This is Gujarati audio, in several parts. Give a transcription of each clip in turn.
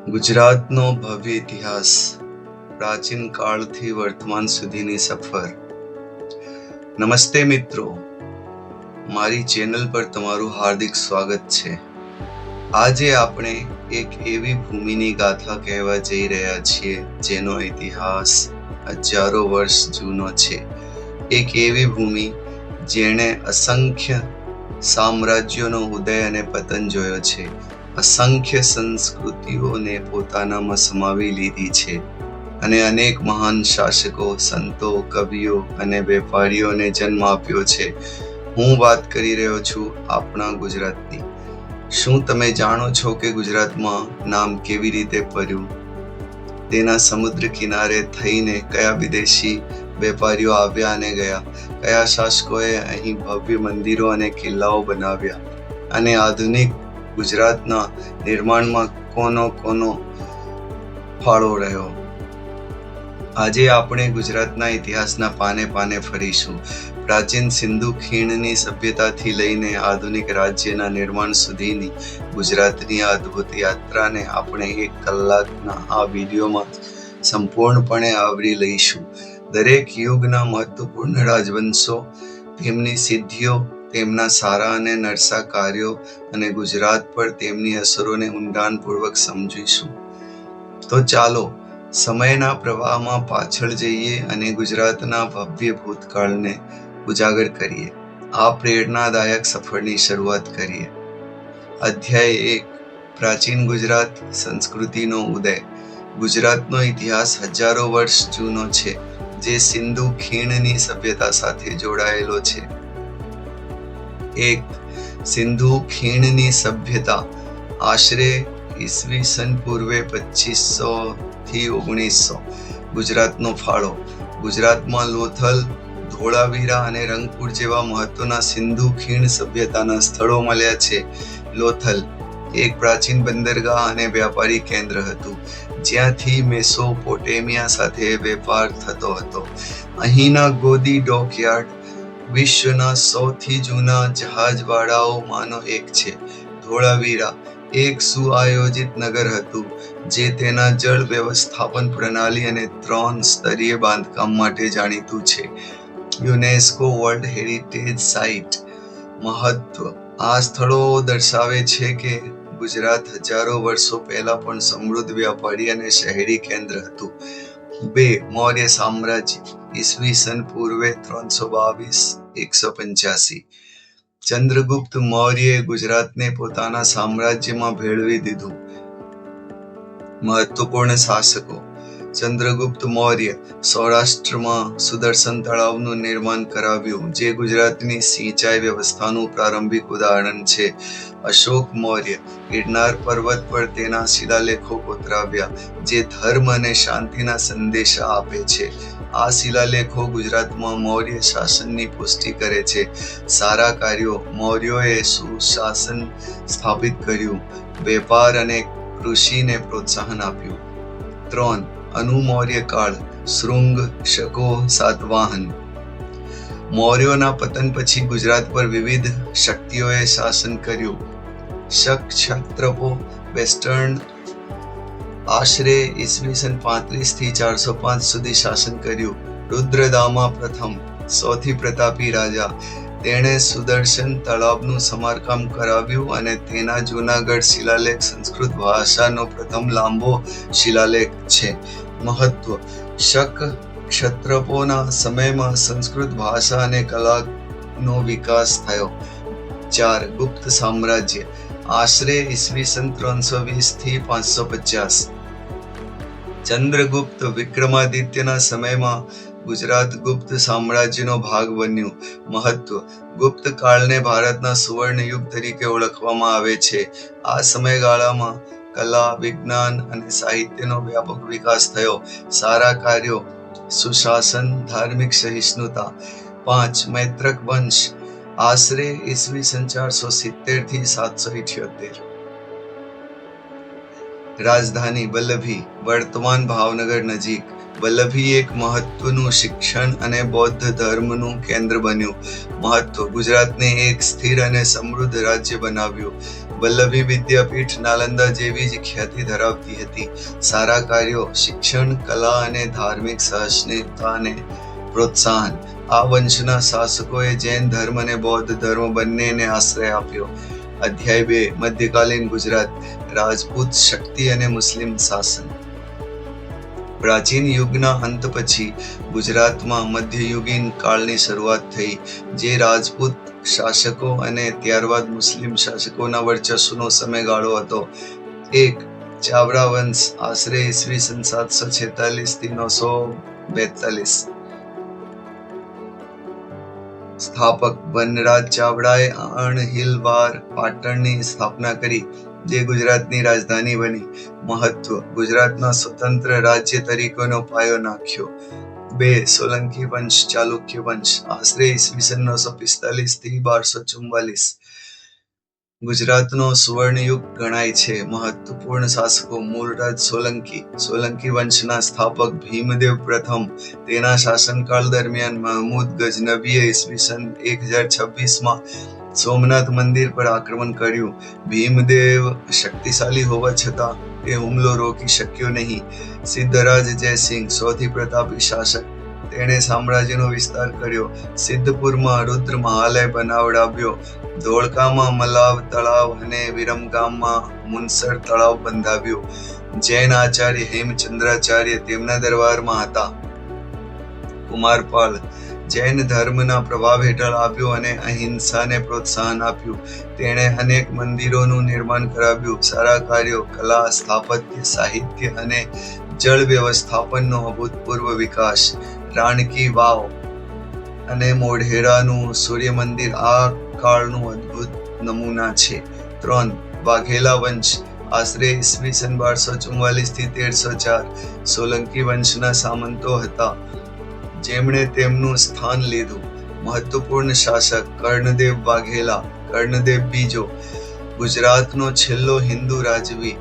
ગુજરાતનો ભવ્ય ઇતિહાસ, પ્રાચીન કાળથી વર્તમાન સુધીની સફર. નમસ્તે મિત્રો, મારી ચેનલ પર તમારું હાર્દિક સ્વાગત છે. આજે આપણે એક એવી ભૂમિની ગાથા કહેવા જઈ રહ્યા છીએ જેનો ઇતિહાસ હજારો વર્ષ જૂનો છે. એક એવી ભૂમિ જેણે અસંખ્ય સામ્રાજ્યોનો ઉદય અને પતન જોયો છે, અસંખ્ય સંસ્કૃતિઓને પોતાનામાં સમાવી લીધી છે અને અનેક મહાન શાસકો, સંતો, કવિઓ અને વેપારીઓને જન્મ આપ્યો છે. હું વાત કરી રહ્યો છું આપણા ગુજરાતની. શું તમે જાણો છો કે ગુજરાતમાં નામ કેવી રીતે પડ્યું? તેના સમુદ્ર કિનારે થઈને કયા વિદેશી વેપારીઓ આવ્યા અને ગયા? કયા શાસકોએ અહીં ભવ્ય મંદિરો અને કિલ્લાઓ બનાવ્યા? અને આધુનિક ગુજરાતના નિર્માણમાં કોનો ફાળો રહ્યો? આજે આપણે ગુજરાતના ઇતિહાસના પાને પાને ફરીશું. પ્રાચીન સિંધુ ખીણની સભ્યતાથી લઈને આધુનિક રાજ્યના નિર્માણ સુધીની ગુજરાતની આ અદ્ભુત યાત્રાને આપણે 1 કલાકના આ વિડીયોમાં સંપૂર્ણપણે આવરી લઈશું. દરેક યુગના મહત્વપૂર્ણ રાજવંશો, તેમની સિદ્ધિઓ, તેમના સારા અને નરસા કાર્યો અને ગુજરાત પર તેમની અસરોને ઊંડાણપૂર્વક સમજીશું. તો ચાલો સમયના પ્રવાહમાં પાછળ જઈએ અને ગુજરાતના ભવ્ય ભૂતકાળને ઉજાગર કરીએ. આ પ્રેરણાદાયક સફરની શરૂઆત કરીએ. અધ્યાય 1: પ્રાચીન ગુજરાત, સંસ્કૃતિનો ઉદય. ગુજરાતનો ઇતિહાસ હજારો વર્ષ જૂનો છે, જે સિંધુ ખીણની સભ્યતા સાથે જોડાયેલો છે. 1. સિંધુ ખીણની સભ્યતા. આશરે ઈસવીસન પૂર્વે 2500 થી 1900. ગુજરાતનો ફાળો. ગુજરાતમાં લોથલ, ધોળાવીરા અને રંગપુર જેવા મહત્વના સિંધુ ખીણ સભ્યતાના સ્થળો મળ્યા છે. લોથલ એક પ્રાચીન બંદરગાહ અને વ્યાપારી કેન્દ્ર હતું, જ્યાંથી મેસોપોટેમિયા સાથે વેપાર થતો હતો. અહીંના ગોદી ડોકયાર્ડ વિશ્વના સૌથી જૂના જહાજવાડાઓમાંનો એક છે. ધોળાવીરા એક સુઆયોજિત નગર હતું, જે તેના જળ વ્યવસ્થાપન પ્રણાલી અને 3 સ્તરીય બાંધકામ માટે જાણીતું છે. UNESCO world heritage site. મહત્વ. આ સ્થળો દર્શાવે છે કે ગુજરાત હજારો વર્ષો પહેલા પણ સમૃદ્ધ વ્યાપારી અને શહેરી કેન્દ્ર હતું. 2. મૌર્ય સામ્રાજ્ય. ઈસવીસન પૂર્વે 322-185. ચંદ્રગુપ્ત મૌર્યે ગુજરાતને પોતાના સામ્રાજ્યમાં ભેળવી દીધું. મહત્વપૂર્ણ શાસકો. ચંદ્રગુપ્ત મૌર્ય સૌરાષ્ટ્રમાં સુદર્શન તળાવનું નિર્માણ કરાવ્યું, જે ગુજરાતની સિંચાઈ વ્યવસ્થાનું પ્રારંભિક ઉદાહરણ છે. અશોક મૌર્ય ગિરનાર પર્વત પર તેના શિલાલેખો કોતરાવ્યા, જે ધર્મ અને શાંતિના સંદેશા આપે છે. આ શિલાલેખો ગુજરાતમાં મૌર્ય શાસનની પુષ્ટિ કરે છે. સારા કાર્યો. મૌર્યોએ સુશાસન સ્થાપિત કર્યું, વેપાર અને કૃષિને પ્રોત્સાહન આપ્યું. 3. અનુમૌર્ય કાળ. શૃંગ, શકો, સાતવાહન. મૌર્યોના પતન પછી ગુજરાત પર વિવિધ શક્તિઓએ શાસન કર્યું. શક ક્ષત્રપો વેસ્ટર્ન આશરે ઈસવીસન 35 થી 405 સુધી શાસન કર્યું. રુદ્રદામા પ્રથમ સૌથી પ્રતાપી રાજા. તેણે સુદર્શન તળાવનું સમારકામ કરાવ્યું અને તેના જૂનાગઢ શિલાલેખ સંસ્કૃત ભાષાનો પ્રથમ લાંબો શિલાલેખ છે. મહત્વ. શક ક્ષત્રપોના સમયમાં સંસ્કૃત ભાષા અને કલાનો વિકાસ થયો. 4. ગુપ્ત સામ્રાજ્ય. આશરે ઈસવીસન 320 થી 550. ચંદ્રગુપ્ત વિક્રમાદિત્યના સમયમાં ગુજરાત ગુપ્ત સામ્રાજ્યનો ભાગ બન્યું. મહત્વ. ગુપ્ત કાળને ભારતના સુવર્ણ યુગ તરીકે ઓળખવામાં આવે છે. આ સમયગાળામાં કલા, વિજ્ઞાન અને સાહિત્યનો વ્યાપક વિકાસ થયો. સારા કાર્યો. સુશાસન, ધાર્મિક સહિષ્ણુતા. 5. મૈત્રક વંશ. આશરે ઈસવીસન 470 થી 778. રાજધાની વલ્લભી, વર્તમાન ભાવનગર નજીક. વલ્લભી એક મહત્વનું શિક્ષણ અને બૌદ્ધ ધર્મનું કેન્દ્ર બન્યું. મહત્વ: ગુજરાતને એક સ્થિર અને સમૃદ્ધ રાજ્ય બનાવ્યું. વલ્લભી વિદ્યાપીઠ નાલંદા જેવી જ ખ્યાતિ ધરાવતી હતી. સારા કાર્યો: શિક્ષણ, કલા અને ધાર્મિક સહિષ્ણુતાને પ્રોત્સાહન. આ વંશના શાસકોએ જૈન ધર્મ અને બૌદ્ધ ધર્મ બંનેને આશ્રય આપ્યો. અધ્યાય 2: મધ્યકાલીન ગુજરાત: રાજપૂત શક્તિ અને મુસ્લિમ શાસન. પ્રાચીન યુગના અંત પછી ગુજરાતમાં મધ્યયુગીન કાળની શરૂઆત થઈ, જે રાજપૂત શાસકો અને ત્યારબાદ મુસ્લિમ શાસકોના વર્ચસ્વનો સમયગાળો હતો. 1. ચાવડા વંશ, આશરે ઈસવીસન 746 થી 942. સ્થાપક: વનરાજ ચાવડાએ અણહિલવાડ, પાટણની સ્થાપના કરી, જે ગુજરાતની રાજધાની બની. મહત્વ: ગુજરાતના સ્વતંત્ર રાજ્ય તરીકેનો પાયો નાખ્યો. 2. સોલંકી વંશ, ચાલુક્ય વંશ, આશરે ઈસવીસન 945 થી 1244. ગુજરાતનો સુવર્ણયુગ ગણાય છે. મહત્વપૂર્ણ શાસકો: મૂળરાજ સોલંકી, સોલંકી વંશના સ્થાપક ભીમદેવ પ્રથમ. તેના શાસનકાળ દરમિયાન મહમૂદ ગઝનવીએ ઈસવીસન 1026માં સોમનાથ મંદિર પર આક્રમણ કર્યું. ભીમદેવ શક્તિશાળી હોવા છતાં તે હુમલો રોકી શક્યો નહીં. સિદ્ધરાજ જયસિંહ, સૌથી પ્રતાપી શાસક, તેણે સામ્રાજ્યનો વિસ્તાર કર્યો. સિદ્ધપુરમાં રુદ્ર મહાલય બનાવડાવ્યો. ધોળકામાં મલાવ તળાવ અને વિરમગામમાં મુનસર તળાવ બંધાવ્યું. જૈન આચાર્ય હેમચંદ્રાચાર્ય તેમના દરબારમાં હતા. કુમારપાળ જૈન ધર્મના પ્રભાવ હેઠળ આવ્યો અને અહિંસાને પ્રોત્સાહન આપ્યું. તેણે અનેક મંદિરોનું નિર્માણ કરાવ્યું. સારા કાર્યો: કલા, સ્થાપત્ય, સાહિત્ય અને જળ વ્યવસ્થાપનનો અભૂતપૂર્વ વિકાસ. રાણકી વાવ અને મોઢેરાનું સૂર્ય મંદિર આ કાળનું અદ્ભુત નમૂના છે. 3. વાઘેલા વંશ, આશરે ઈસવીસન 1244 થી 1304. સોલંકી વંશના સામંતો હતા, જેમણે તેમનું સ્થાન લીધું. મહત્વપૂર્ણ શાસક: કર્ણદેવ વાઘેલા, કર્ણદેવ બીજો, ગુજરાતનો છેલ્લો હિન્દુ રાજવી.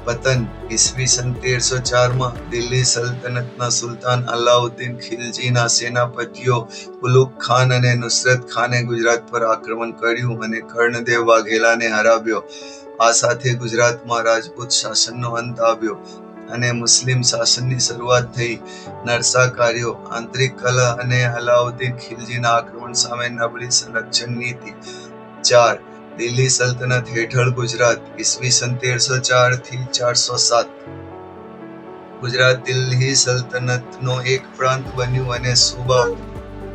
પતન: ઈસવીસન 1304માં દિલ્હી સલ્તનતના સુલતાન અલાઉદ્દીન ખિલજીના સેનાપતિઓ ઉલુગ ખાન અને નુસરત ખાને ગુજરાત પર આક્રમણ કર્યું અને કર્ણદેવ વાઘેલાને હરાવ્યો. આ સાથે ગુજરાતમાં રાજપૂત શાસનનો અંત આવ્યો અને મુસ્લિમ શાસનની શરૂઆત થઈ. નરસા કાર્યો: આંતરિક કલહ અને અલાઉદ્દીન ખિલજીના આક્રમણ સામે નબળી સંરક્ષણ નીતિ. 4. દિલ્હી સલ્તનત હેઠળ ગુજરાત, ઈસવીસન 1304 થી 407. ગુજરાત દિલ્હી સલ્તનતનો એક પ્રાંત બન્યું અને સુબા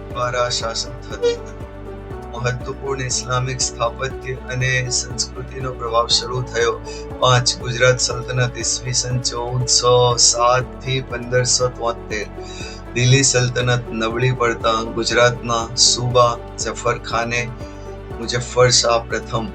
દ્વારા શાસન થતું. મહત્વપૂર્ણ ઇસ્લામિક સ્થાપત્ય અને સંસ્કૃતિનો પ્રભાવ શરૂ થયો. 5. ગુજરાત સલ્તનત, ઈસવીસન 1407 થી 1573. દિલ્હી સલ્તનત નબળી પડતા ગુજરાતના સુબા જફર ખાને મુઝફ્ફર શાહ પ્રથમ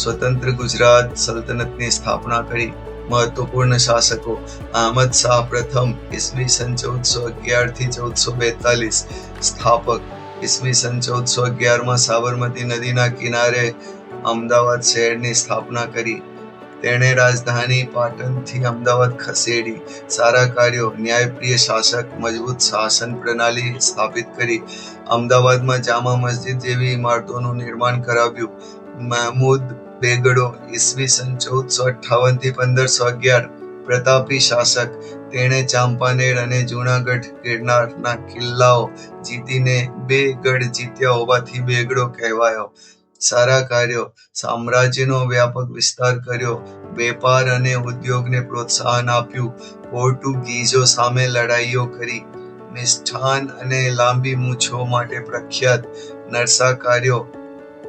સ્વતંત્ર ગુજરાત સલ્તનતની સ્થાપના કરી. મહત્વપૂર્ણ શાસકો: અહમદ શાહ પ્રથમ, ઈસવીસન 1411 થી 1442. સ્થાપક: ઈસવીસન 1411માં સાબરમતી નદીના કિનારે અમદાવાદ શહેરની સ્થાપના કરી. તેણે રાજધાની પાટણથી અમદાવાદ ખસેડી. સારા કાર્યો: ન્યાયપ્રિય શાસક, મજબૂત શાસન પ્રણાલી સ્થાપિત કરી. અમદાવાદમાં જામા મસ્જિદ જેવી ઇમારતોનું નિર્માણ કરાવ્યું. મહમૂદ બેગડો, ઈસવીસન 1458 થી 1511, પ્રતાપી શાસક. તેણે ચાંપાનેર અને જૂનાગઢ ગિરનારના કિલ્લાઓ જીતીને 2 ગઢ જીત્યા હોવાથી બેગડો કહેવાયો. સારા કાર્યો: સામ્રાજ્યનો વ્યાપક વિસ્તાર કર્યો. વેપાર અને ઉદ્યોગને પ્રોત્સાહન આપ્યું. પોર્ટુગીઝો સામે લડાઈઓ કરી. મિષ્ઠાન અને લાંબી મૂછો માટે પ્રખ્યાત. નરસા કાર્યો: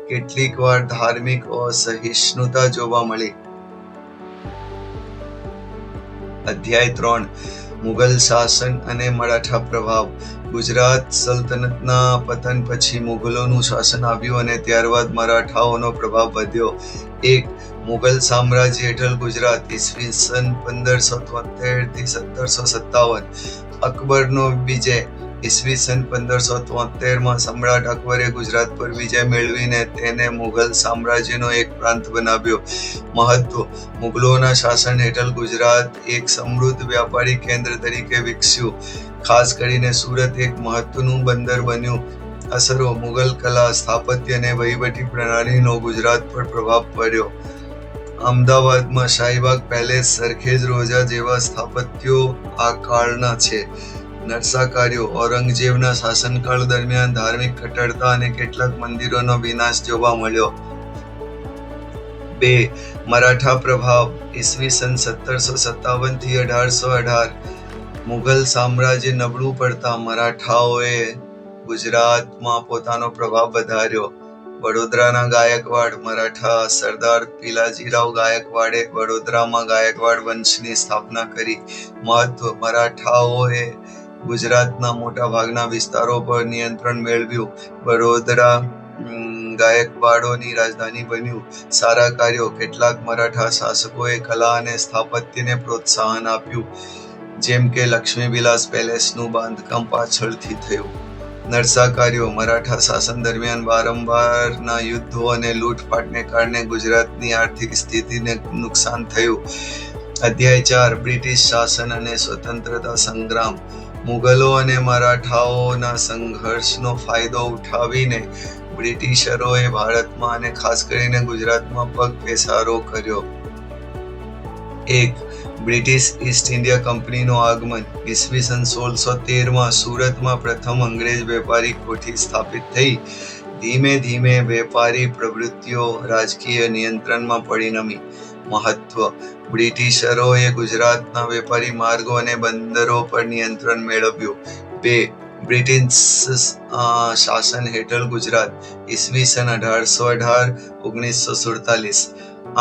કેટલીક વાર ધાર્મિક અસહિષ્ણુતા જોવા મળી. અધ્યાય 3: મુગલ શાસન અને મરાઠા પ્રભાવ. ગુજરાત સલ્તનતના પતન પછી મુગલોનું શાસન આવ્યું અને ત્યારબાદ મરાઠાઓનો પ્રભાવ વધ્યો. 1. મુગલ સામ્રાજ્ય હેઠળ ગુજરાત, ઈસવીસન 1573 થી 1757. અકબરનો વિજય. ઈસવીસન 1573માં સમ્રાટ અકબરે ગુજરાત પર વિજય મેળવીને તેને મુગલ સામ્રાજ્યનો એક પ્રાંત બનાવ્યો. મહત્વ: મુગલોના શાસન હેઠળ ગુજરાત એક સમૃદ્ધ વ્યાપારી કેન્દ્ર તરીકે વિકસ્યું. ખાસ કરીને સુરત એક મહત્વનું બંદર બન્યું. અસરો: મુગલ કલા, સ્થાપત્ય અને વહીવટી પ્રણાલીનો ગુજરાત પર પ્રભાવ પડ્યો. અમદાવાદમાં શાહીબાગ પેલેસ, સરખેજ રોજા જેવા સ્થાપત્યો આ કાળના છે. નરસાકાર્યો: ઔરંગઝેબના શાસનકાળ દરમિયાન ધાર્મિક કટ્ટરતા અને કેટલાક મંદિરોનો વિનાશ જોવા મળ્યો. 2. મરાઠા પ્રભાવ: ઈસવીસન 1757 થી 1818 મુગલ સામ્રાજ્ય નબળું પડતા મરાઠાઓએ ગુજરાતમાં પોતાનો પ્રભાવ વધાર્યો. વડોદરાના ગાયકવાડ મરાઠા સરદાર પિલાજીરાવ ગાયકવાડે વડોદરામાં ગાયકવાડ વંશની સ્થાપના કરી. મહત્વ: મરાઠાઓએ ગુજરાતના મોટા ભાગના વિસ્તારો પર નિયંત્રણ મેળવ્યું. વડોદરા ગાયકવાડોની રાજધાની બન્યું. સારા કાર્યો: કેટલાક મરાઠા શાસકોએ કલા અને સ્થાપત્યને પ્રોત્સાહન આપ્યું, જેમ કે લક્ષ્મીવિલાસ પેલેસનું બાંધકામ પાછળથી થયું. નરસાકાર્યો: મરાઠા શાસન દરમિયાન વારંવારના યુદ્ધો અને લૂંટફાટને કારણે ગુજરાતની આર્થિક સ્થિતિને નુકસાન થયું. અધ્યાય 4: બ્રિટિશ શાસન અને સ્વતંત્રતા સંગ્રામ. મુગલો અને મરાઠાઓના સંઘર્ષનો ફાયદો ઉઠાવીને બ્રિટિશરોએ ભારતમાં અને ખાસ કરીને ગુજરાતમાં પગપેસારો કર્યો. 1. બ્રિટિશ ઈસ્ટ ઇન્ડિયા કંપનીનું આગમન. ઈસવીસન 1613માં સુરતમાં પ્રથમ અંગ્રેજ વેપારી કોઠી સ્થાપિત થઈ. ધીમે ધીમે વેપારી પ્રવૃત્તિઓ રાજકીય નિયંત્રણમાં પરિણમી. મહત્વ: બ્રિટિશરોએ ગુજરાતના વેપારી માર્ગો અને બંદરો પર નિયંત્રણ મેળવ્યું. 2. બ્રિટિશ શાસન હેઠળ ગુજરાત. ઈસવીસન 1818-1947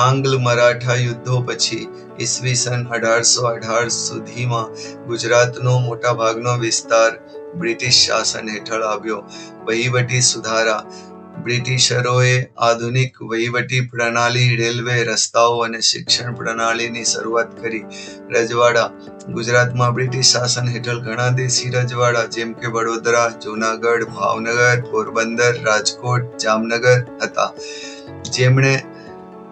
આંગ્લ મરાઠા યુદ્ધો પછી ઈસવીસન 1818 સુધીમાં ગુજરાતનો મોટાભાગનો વિસ્તાર બ્રિટિશ શાસન હેઠળ આવ્યો. વહીવટી સુધારા: બ્રિટિશરોએ આધુનિક વહીવટી પ્રણાલી, રેલવે, રસ્તાઓ અને શિક્ષણ પ્રણાલીની શરૂઆત કરી. રજવાડા: ગુજરાતમાં બ્રિટિશ શાસન હેઠળ ઘણા દેશી રજવાડા જેમ કે વડોદરા, જૂનાગઢ, ભાવનગર, પોરબંદર, રાજકોટ, જામનગર હતા, જેમણે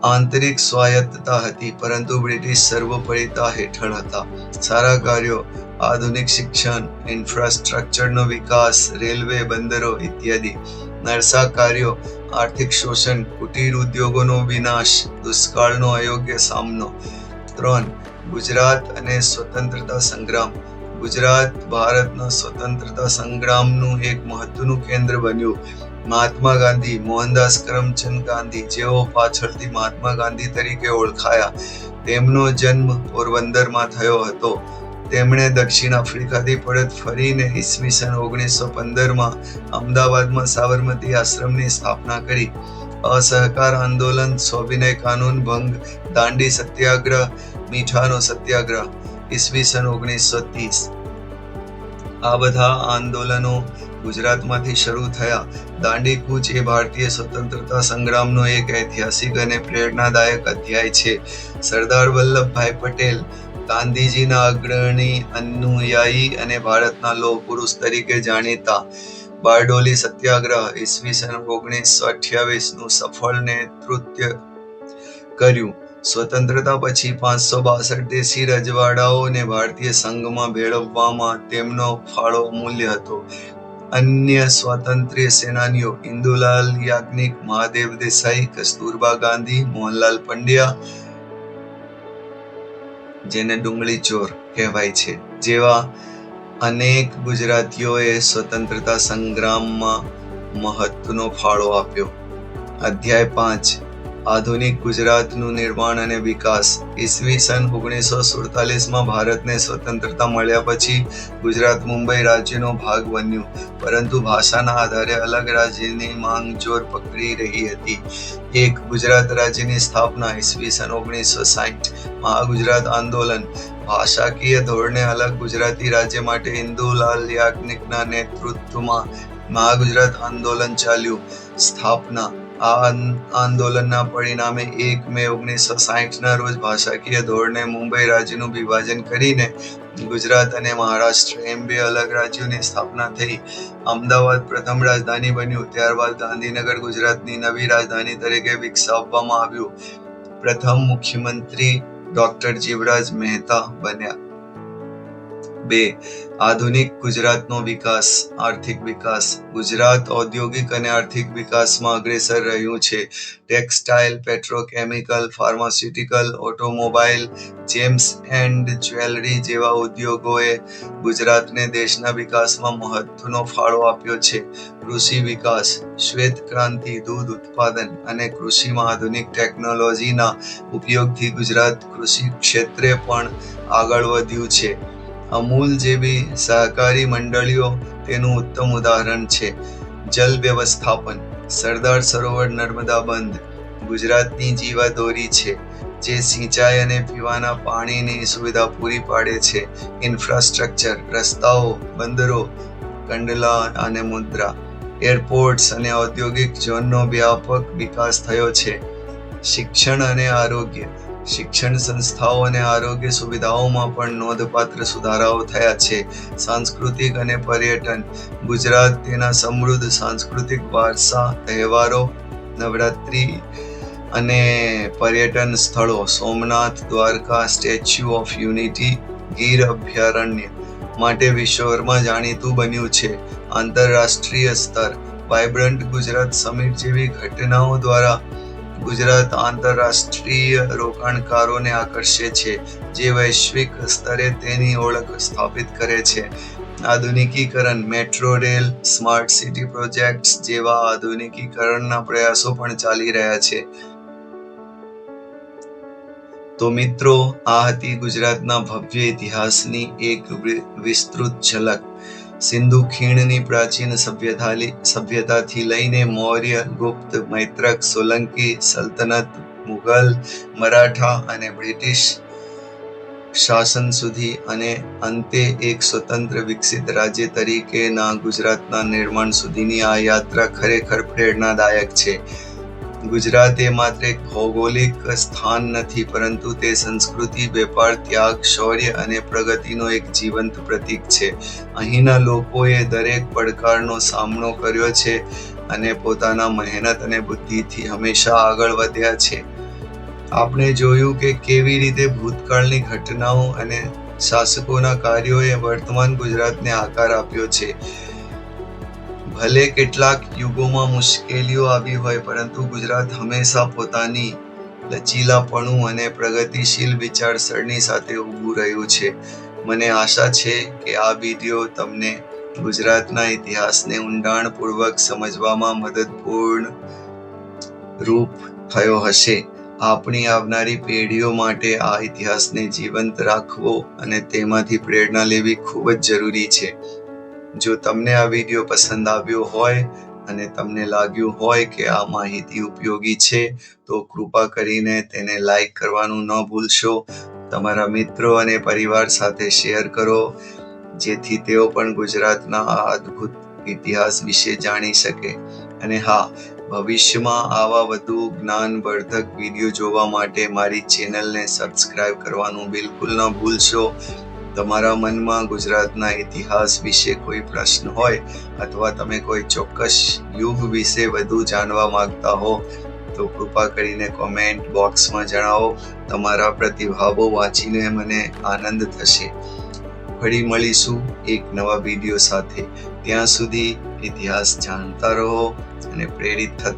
આંતરિક સ્વાયત્તતા હતી પરંતુ બ્રિટિશ સર્વોપરિતા હેઠળ હતા. સારા કાર્યો: આધુનિક શિક્ષણ, ઇન્ફ્રાસ્ટ્રક્ચરનો વિકાસ, રેલવે, બંદરો ઇત્યાદિ. નરસા કાર્યો: આર્થિક શોષણ, કુટીર ઉદ્યોગોનો વિનાશ, દુષ્કાળનો અયોગ્ય સામનો. 3. ગુજરાત અને સ્વતંત્રતા સંગ્રામ. ગુજરાત ભારતના સ્વતંત્રતા સંગ્રામનું એક મહત્વનું કેન્દ્ર બન્યું. મહાત્મા ગાંધી, મોહનદાસ કરમચંદ ગાંધી, જેઓ પાછળથી મહાત્મા ગાંધી તરીકે ઓળખાયા, તેમનો જન્મ પોરબંદરમાં થયો હતો. તેમણે દક્ષિણ આફ્રિકાથી પરત ફરીને ઈસવીસન 1915માં અમદાવાદમાં સાબરમતી આશ્રમની સ્થાપના કરી. અસહકાર આંદોલન, સવિનય કાનૂન ભંગ, દાંડી સત્યાગ્રહ, મીઠાનો સત્યાગ્રહ, ઈસવીસન 1930. આ બધા આંદોલનો ગુજરાતમાંથી શરૂ થયા. દાંડી કૂચ એ ભારતીય સ્વતંત્રતા સંગ્રામનો એક ઐતિહાસિક અને પ્રેરણાદાયક અધ્યાય છે. સરદાર વલ્લભભાઈ પટેલ ગાંધીજીના અગ્રણી અનુયાયી અને ભારતના લોહ પુરુષ તરીકે જાણીતા. બારડોલી સત્યાગ્રહ ઈસવીસન 1928નું સફળ નેતૃત્વ કર્યું. સ્વતંત્રતા પછી 562 દેશી રજવાડાઓને ભારતીય સંઘમાં ભેળવવામાં તેમનો ફાળો અમૂલ્ય હતો. અન્ય સ્વાતંત્ર્ય સેનાનીઓ: ઇન્દુલાલ યાજ્ઞિક, મહાદેવ દેસાઈ, કસ્તુરબા ગાંધી, મોહનલાલ પંડ્યા, જેને ડુંગળી ચોર કહેવાય છે, જેવા અનેક ગુજરાતીઓએ સ્વતંત્રતા સંગ્રામમાં મહત્વનો ફાળો આપ્યો. અધ્યાય 5: આધુનિક ગુજરાતનું નિર્માણ અને વિકાસ. ઈસવીસન 1947માં ભારતને સ્વતંત્રતા મળ્યા પછી ગુજરાત મુંબઈ રાજ્યનો ભાગ બન્યું, પરંતુ ભાષાના આધારે અલગ રાજ્યની માંગ જોર પકડી રહી હતી. એક ગુજરાત રાજ્યની સ્થાપના ઈસવીસન 1960. મહાગુજરાત આંદોલન. ભાષાકીય ધોરણે અલગ ગુજરાતી રાજ્ય માટે ઇન્દુલાલ યાજ્ઞિકના નેતૃત્વમાં મહાગુજરાત આંદોલન ચાલ્યું. સ્થાપના. આ આંદોલનના પરિણામે 1 મે 1960ના રોજ ભાષાકીય ધોરણે મુંબઈ રાજ્યનું વિભાજન કરીને ગુજરાત અને મહારાષ્ટ્ર એમ 2 અલગ રાજ્યોની સ્થાપના થઈ. અમદાવાદ પ્રથમ રાજધાની બન્યું. ત્યારબાદ ગાંધીનગર ગુજરાતની નવી રાજધાની તરીકે વિકસાવવામાં આવ્યું. પ્રથમ મુખ્યમંત્રી ડોક્ટર જીવરાજ મહેતા બન્યા. 2. આધુનિક ગુજરાતનો વિકાસ, આર્થિક વિકાસ. ગુજરાત ઔદ્યોગિક અને આર્થિક વિકાસમાં અગ્રેસર રહ્યું છે. Textile, petrochemical, pharmaceutical, automobile, gems and jewellery જેવા ઉદ્યોગોએ ગુજરાતને દેશના વિકાસમાં મહત્વનો ફાળો આપ્યો છે. કૃષિ વિકાસ, શ્વેત ક્રાંતિ, દૂધ ઉત્પાદન અને કૃષિમાં આધુનિક ટેકનોલોજીના ઉપયોગથી ગુજરાત કૃષિ ક્ષેત્રે પણ આગળ વધ્યું છે. અમૂલ જેવી સહકારી મંડળીઓ તેનું ઉત્તમ ઉદાહરણ છે. જલ વ્યવસ્થાપન, સરદાર સરોવર નર્મદા બંધ ગુજરાતની જીવાદોરી છે, જે સિંચાઈ અને પીવાના પાણીની સુવિધા પૂરી પાડે છે. ઇન્ફ્રાસ્ટ્રક્ચર, રસ્તાઓ, બંદરો, કંડલા અને મુન્દ્રા, એરપોર્ટ્સ અને ઔદ્યોગિક ઝોનનો વ્યાપક વિકાસ થયો છે. શિક્ષણ અને આરોગ્ય, શિક્ષણ સંસ્થાઓ અને આરોગ્ય સુવિધાઓમાં પણ નોંધપાત્ર સુધારાઓ થયા છે. સાંસ્કૃતિક અને પર્યટન, ગુજરાત તેના સમૃદ્ધ સાંસ્કૃતિક વારસા, તહેવારો, નવરાત્રી અને પર્યટન સ્થળો, Somnath, Dwarka, statue of unity, Gir અભયારણ્ય માટે વિશ્વભરમાં જાણીતું બન્યું છે. આંતરરાષ્ટ્રીય સ્તર, વાઇબ્રન્ટ ગુજરાત સમિટ જેવી ઘટનાઓ દ્વારા ગુજરાત આંતરરાષ્ટ્રીય રોકાણકારોને આકર્ષે છે, જે વૈશ્વિક સ્તરે તેની ઓળખ સ્થાપિત કરે છે. આધુનિકીકરણ, metro rail, smart city projects જેવા આધુનિકીકરણના પ્રયાસો પણ ચાલી રહ્યા છે. તો મિત્રો, આ હતી ગુજરાતના ભવ્ય ઇતિહાસની એક વિસ્તૃત ઝલક. સિંધુ ખીણની પ્રાચીન સભ્યતાથી લઈને મૌર્ય, ગુપ્ત, મૈત્રક, સોલંકી સલ્તનત, મુગલ, મરાઠા અને બ્રિટિશ શાસન સુધી અને અંતે એક સ્વતંત્ર વિકસિત રાજ્ય તરીકેના ગુજરાતના નિર્માણ સુધીની આ યાત્રા ખરેખર પ્રેરણાદાયક છે. ગુજરાત એ માત્ર એક ભૌગોલિક સ્થાન નથી, પરંતુ તે સંસ્કૃતિ, વેપાર, ત્યાગ, શૌર્ય અને પ્રગતિનો એક જીવંત પ્રતીક છે. અહીંના લોકોએ દરેક પડકારનો સામનો કર્યો છે અને પોતાના મહેનત અને બુદ્ધિથી હંમેશા આગળ વધ્યા છે. આપણે જોયું કે કેવી રીતે ભૂતકાળની ઘટનાઓ અને શાસકોના કાર્યોએ વર્તમાન ગુજરાતને આકાર આપ્યો છે. ભલે કેટલાક યુગોમાં મુશ્કેલીઓ આવી હોય, પરંતુ ગુજરાત હંમેશા પોતાની લચીલાપણું અને પ્રગતિશીલ વિચારસરણી સાથે ઊભું રહ્યું છે. મને આશા છે કે આ વિડીયો તમને ગુજરાતના ઇતિહાસને ઊંડાણપૂર્વક સમજવામાં મદદપૂર્ણ રૂપ થયો હશે. આપણી આવનારી પેઢીઓ માટે આ ઇતિહાસને જીવંત રાખવો અને તેમાંથી પ્રેરણા લેવી ખૂબ જ જરૂરી છે. જો તમને આ વિડીયો પસંદ આવ્યો હોય અને તમને લાગ્યું હોય કે આ માહિતી ઉપયોગી છે, તો કૃપા કરીને તેને લાઈક કરવાનું ન ભૂલશો. તમારા મિત્રો અને પરિવાર સાથે શેર કરો, જેથી તેઓ પણ ગુજરાતના આ અદ્ભુત ઇતિહાસ વિશે જાણી શકે. અને હા, ભવિષ્યમાં આવા વધુ જ્ઞાનવર્ધક વિડીયો જોવા માટે મારી ચેનલને સબસ્ક્રાઇબ કરવાનું બિલકુલ ન ભૂલશો. તમારા મનમાં ગુજરાતના ઇતિહાસ વિશે કોઈ પ્રશ્ન હોય અથવા તમે કોઈ ચોક્કસ યુગ વિશે વધુ જાણવા માંગતા હો, તો કૃપા કરીને કોમેન્ટ બોક્સમાં જણાવો. તમારા પ્રતિભાવો વાંચીને મને આનંદ થશે. ફરી મળીશું એક નવા વિડીયો સાથે. ત્યાં સુધી ઇતિહાસ જાણતા રહો અને પ્રેરિત થતા